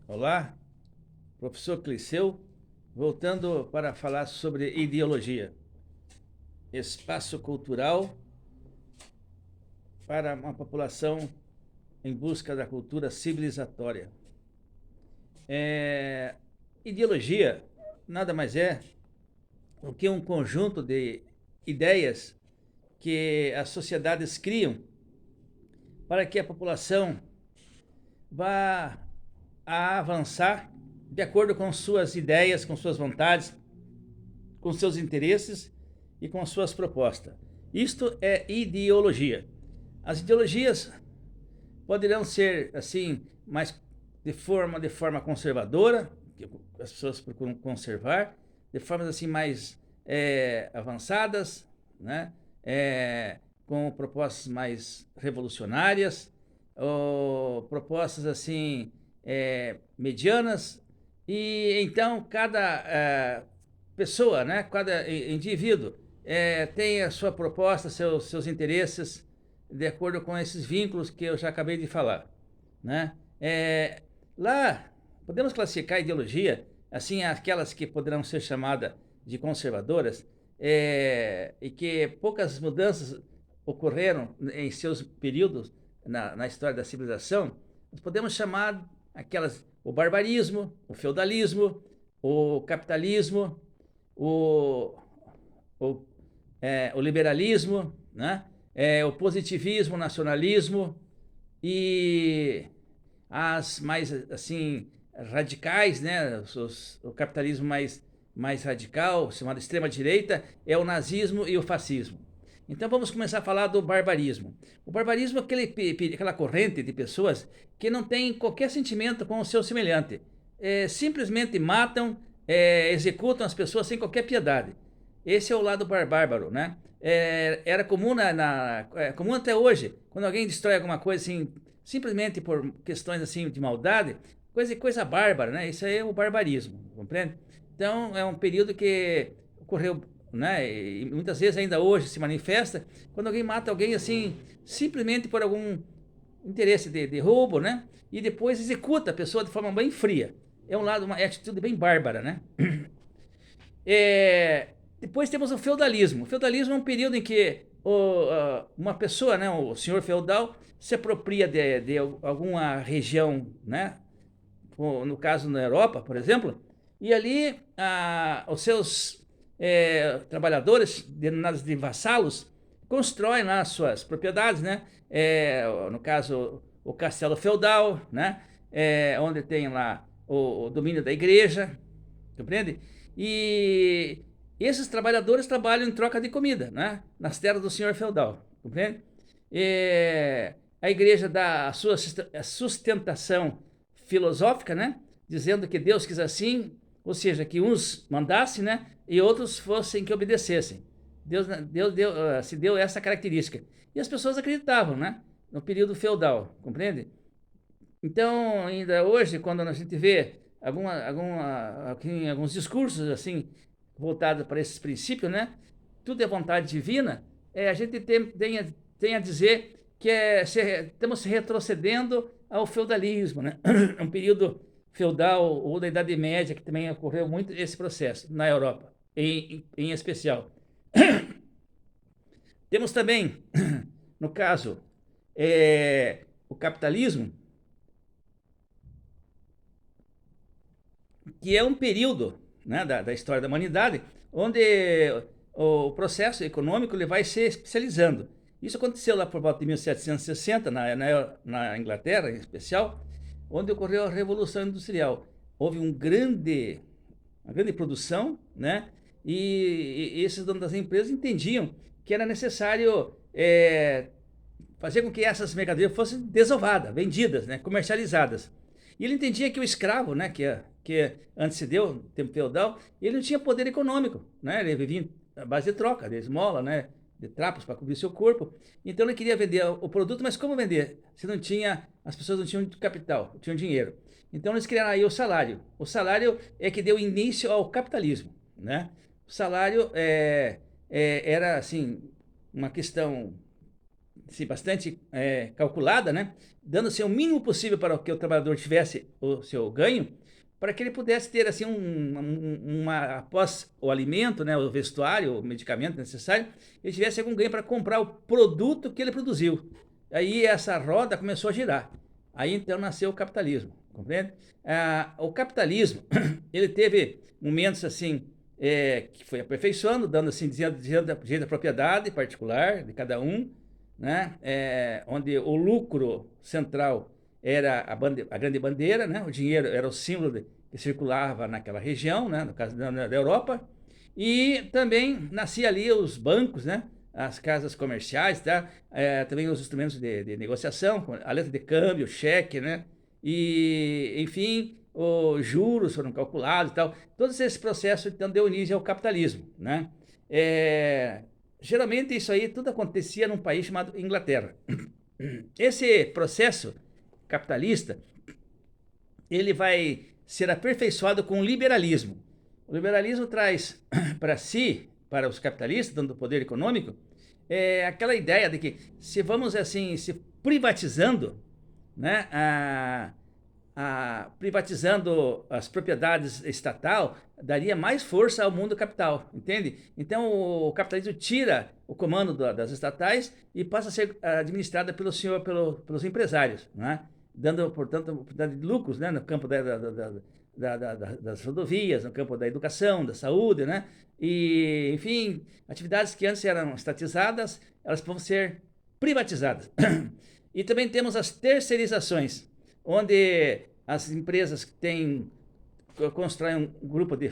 Olá, professor Cliceu, voltando para falar sobre ideologia, espaço cultural para uma população em busca da cultura civilizatória. É, Ideologia nada mais é do que um conjunto de ideias que as sociedades criam para que a população vá a avançar de acordo com suas ideias, com suas vontades, com seus interesses e com suas propostas. Isto é ideologia. As ideologias poderão ser assim, mais de forma conservadora, que as pessoas procuram conservar, de formas assim mais avançadas, né? Com propostas mais revolucionárias, ou propostas assim medianas, e então cada pessoa, né? Cada indivíduo tem a sua proposta, seus interesses, de acordo com esses vínculos que eu já acabei de falar, né? Lá podemos classificar a ideologia assim aquelas que poderão ser chamadas de conservadoras, e que poucas mudanças ocorreram em seus períodos na história da civilização. Nós podemos chamar aquelas o barbarismo, o feudalismo, o capitalismo, o, o, o liberalismo, né? O positivismo, o nacionalismo e as mais assim radicais, né? O capitalismo mais radical, chamado extrema direita, é o nazismo e o fascismo. Então vamos começar a falar do barbarismo. O barbarismo é aquela corrente de pessoas que não tem qualquer sentimento com o seu semelhante. Simplesmente matam, executam as pessoas sem qualquer piedade. Esse é o lado bárbaro, né? Era comum comum até hoje, quando alguém destrói alguma coisa assim, simplesmente por questões assim de maldade, coisa bárbara, né? Isso aí é o barbarismo, compreende? Então é um período que ocorreu, né? E muitas vezes ainda hoje se manifesta quando alguém mata alguém assim, simplesmente por algum interesse de roubo, né? E depois executa a pessoa de forma bem fria. É um lado, uma atitude bem bárbara, né? Depois temos o feudalismo. O feudalismo é um período em que uma pessoa, né, o senhor feudal, se apropria de alguma região, né, no caso na Europa, por exemplo, e ali os seus trabalhadores, denominados de vassalos, constroem lá suas propriedades, né, no caso o castelo feudal, né, onde tem lá o domínio da igreja, compreende? E esses trabalhadores trabalham em troca de comida, né? Nas terras do senhor feudal, compreende? A igreja dá a sua sustentação filosófica, né? Dizendo que Deus quis assim, ou seja, que uns mandassem, né? E outros fossem que obedecessem. Se deu essa característica. E as pessoas acreditavam, né? No período feudal, compreende? Então, ainda hoje, quando a gente vê alguns discursos assim voltados para esses princípios, né? Tudo é vontade divina. A gente tem a dizer que estamos se retrocedendo ao feudalismo, né? Um período feudal ou da Idade Média que também ocorreu muito esse processo na Europa, em especial. Temos também, no caso, o capitalismo, que é um período, né, da história da humanidade onde o processo econômico ele vai se especializando. Isso aconteceu lá por volta de 1760, na Inglaterra em especial, onde ocorreu a Revolução Industrial. Houve uma grande produção, né? E esses donos das empresas entendiam que era necessário fazer com que essas mercadorias fossem desovadas, vendidas, né, comercializadas. E ele entendia que o escravo, né, que antecedeu o tempo feudal, ele não tinha poder econômico, né, ele vivia à base de troca, de esmola, né, de trapos para cobrir seu corpo. Então ele queria vender o produto, mas como vender? Se não tinha, as pessoas não tinham capital, não tinham dinheiro. Então eles criaram aí o salário. O salário é que deu início ao capitalismo, né? O salário era assim uma questão assim, bastante calculada, né? Dando-se o mínimo possível para que o trabalhador tivesse o seu ganho, para que ele pudesse ter assim após o alimento, né, o vestuário, o medicamento necessário, ele tivesse algum ganho para comprar o produto que ele produziu. Aí essa roda começou a girar. Aí então nasceu o capitalismo, compreende? O capitalismo, ele teve momentos assim que foi aperfeiçoando, dando assim direito da propriedade particular de cada um, né? Onde o lucro central era a grande bandeira, né? O dinheiro era o símbolo que circulava naquela região, né? No caso da Europa, e também nascia ali os bancos, né? As casas comerciais, tá? Também os instrumentos de negociação, a letra de câmbio, cheque, né? E, enfim, os juros foram calculados e tal. Todos esses processos, então, deu início ao capitalismo, né? Geralmente isso aí tudo acontecia num país chamado Inglaterra. Esse processo capitalista, ele vai ser aperfeiçoado com o liberalismo. O liberalismo traz para si, para os capitalistas, dando poder econômico, aquela ideia de que se vamos assim, se privatizando, né, privatizando as propriedades estatal, daria mais força ao mundo capital, entende? Então o capitalismo tira o comando das estatais e passa a ser administrada pelos empresários, né? Dando, portanto, oportunidade de lucros, né? No campo das rodovias, no campo da educação, da saúde, né? E, enfim, atividades que antes eram estatizadas, elas vão ser privatizadas. E também temos as terceirizações, onde as empresas constroem um grupo de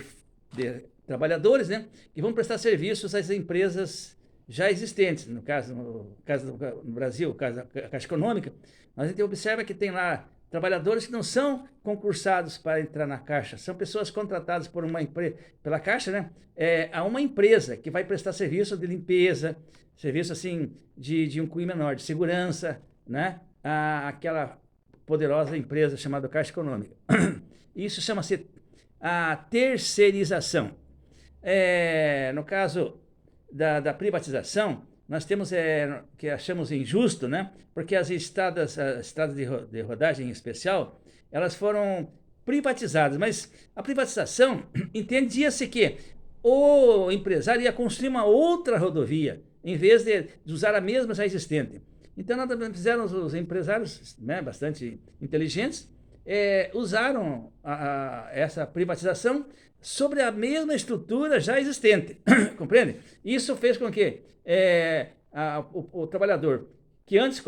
trabalhadores, né, que vão prestar serviços às empresas já existentes. No caso no Brasil, no caso da Caixa Econômica, a gente observa que tem lá trabalhadores que não são concursados para entrar na Caixa, são pessoas contratadas por pela Caixa, né, a uma empresa que vai prestar serviço de limpeza, serviço assim de um cunho menor, de segurança, né, aquela poderosa empresa chamada Caixa Econômica. Isso chama-se a terceirização. No caso da privatização, nós temos que achamos injusto, né? Porque as estradas de rodagem especial, elas foram privatizadas, mas a privatização entendia-se que o empresário ia construir uma outra rodovia, em vez de usar a mesma já existente. Então, nada fizeram os empresários, né, bastante inteligentes, usaram essa privatização sobre a mesma estrutura já existente, compreende? Isso fez com que o trabalhador, que antes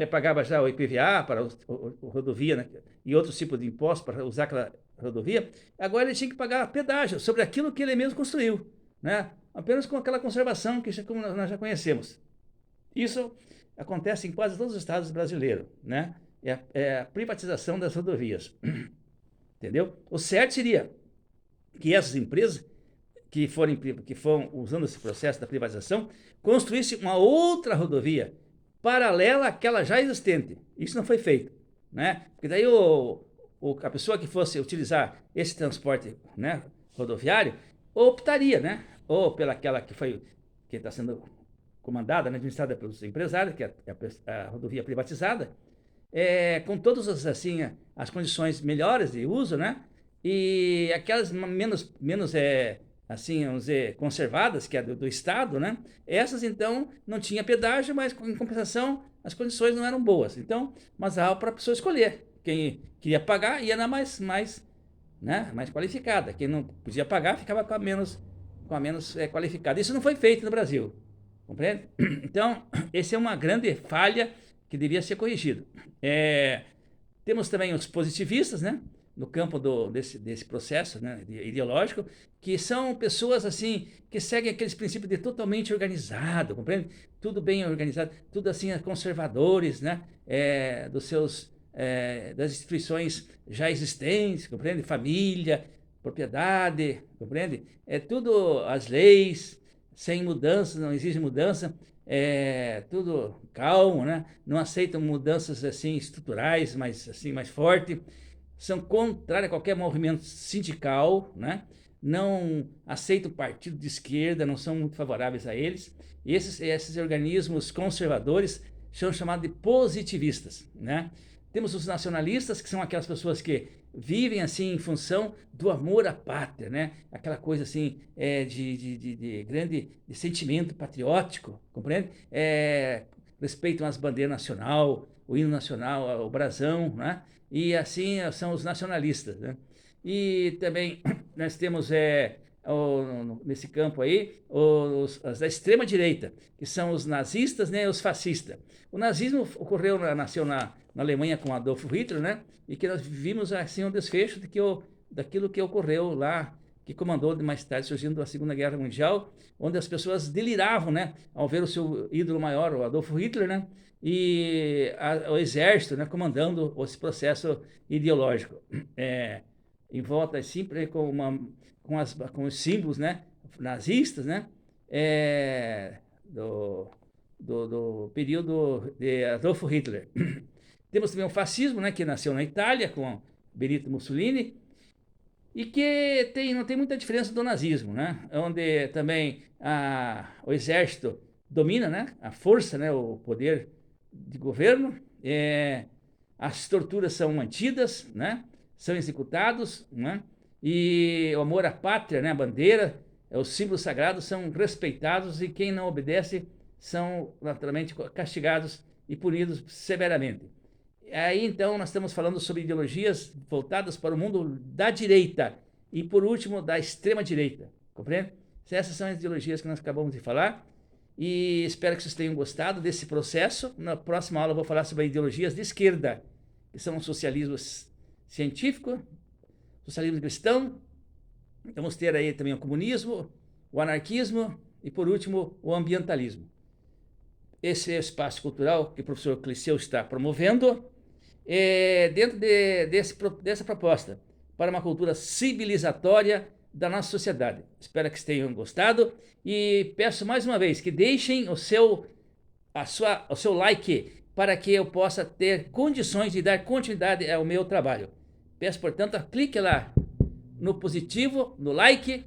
pagava já o IPVA para o rodovia, né, e outros tipos de impostos para usar aquela rodovia, agora ele tinha que pagar pedágio sobre aquilo que ele mesmo construiu, né? Apenas com aquela conservação como nós já conhecemos. Isso acontece em quase todos os estados brasileiros, né? A privatização das rodovias, entendeu? O certo seria que essas empresas que foram usando esse processo da privatização construíssem uma outra rodovia paralela àquela já existente. Isso não foi feito, né? Porque daí a pessoa que fosse utilizar esse transporte, né, rodoviário optaria, né? Ou pelaquela que está sendo comandada, né, administrada pelos empresários, que é a rodovia privatizada, com todas as condições melhores de uso, né? E aquelas menos assim, vamos dizer, conservadas, que é do Estado, né? Essas, então, não tinha pedágio, mas, em compensação, as condições não eram boas. Então, mas dava para a pessoa escolher. Quem queria pagar ia na mais qualificada. Quem não podia pagar ficava com a menos qualificada. Isso não foi feito no Brasil, compreende? Então, essa é uma grande falha que devia ser corrigido. Temos também os positivistas, né? No campo desse processo, né, ideológico, que são pessoas assim que seguem aqueles princípios de totalmente organizado, compreende? Tudo bem organizado, tudo assim conservadores, né, das instituições já existentes, compreende? Família, propriedade, compreende? Tudo as leis, sem mudança, não exige mudança, tudo calmo, né? Não aceitam mudanças assim estruturais, mais forte. São contrários a qualquer movimento sindical, né? Não aceitam partido de esquerda, não são muito favoráveis a eles. E esses organismos conservadores são chamados de positivistas, né? Temos os nacionalistas, que são aquelas pessoas que vivem assim em função do amor à pátria, né? Aquela coisa assim de grande de sentimento patriótico, compreende? Respeitam as bandeiras nacional, o hino nacional, o brasão, né? E assim são os nacionalistas, né? E também nós temos nesse campo aí os da extrema direita, que são os nazistas, né? Os fascistas. O nazismo nasceu na Alemanha com Adolf Hitler, né? E que nós vimos assim um desfecho daquilo que ocorreu lá, que comandou mais tarde, surgindo da Segunda Guerra Mundial, onde as pessoas deliravam, né? Ao ver o seu ídolo maior, o Adolf Hitler, né? E o exército, né? Comandando esse processo ideológico. Em volta sempre com os símbolos, né? Nazistas, né? Do período de Adolf Hitler. Temos também o fascismo, né, que nasceu na Itália com Benito Mussolini e que não tem muita diferença do nazismo, né, onde também o exército domina, né, a força, né, o poder de governo, as torturas são mantidas, né, são executados, né, e o amor à pátria, né, a bandeira, os símbolos sagrados são respeitados e quem não obedece são naturalmente castigados e punidos severamente. Aí então nós estamos falando sobre ideologias voltadas para o mundo da direita e por último da extrema direita, compreende? Essas são as ideologias que nós acabamos de falar e espero que vocês tenham gostado desse processo. Na próxima aula eu vou falar sobre ideologias de esquerda, que são o socialismo científico, socialismo cristão, vamos ter aí também o comunismo, o anarquismo e por último o ambientalismo. Esse é o espaço cultural que o professor Cliceu está promovendo dentro dessa proposta para uma cultura civilizatória da nossa sociedade. Espero que vocês tenham gostado e peço mais uma vez que deixem o seu like para que eu possa ter condições de dar continuidade ao meu trabalho. Peço, portanto, clique lá no positivo, no like,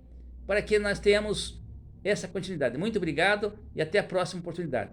para que nós tenhamos essa continuidade. Muito obrigado e até a próxima oportunidade.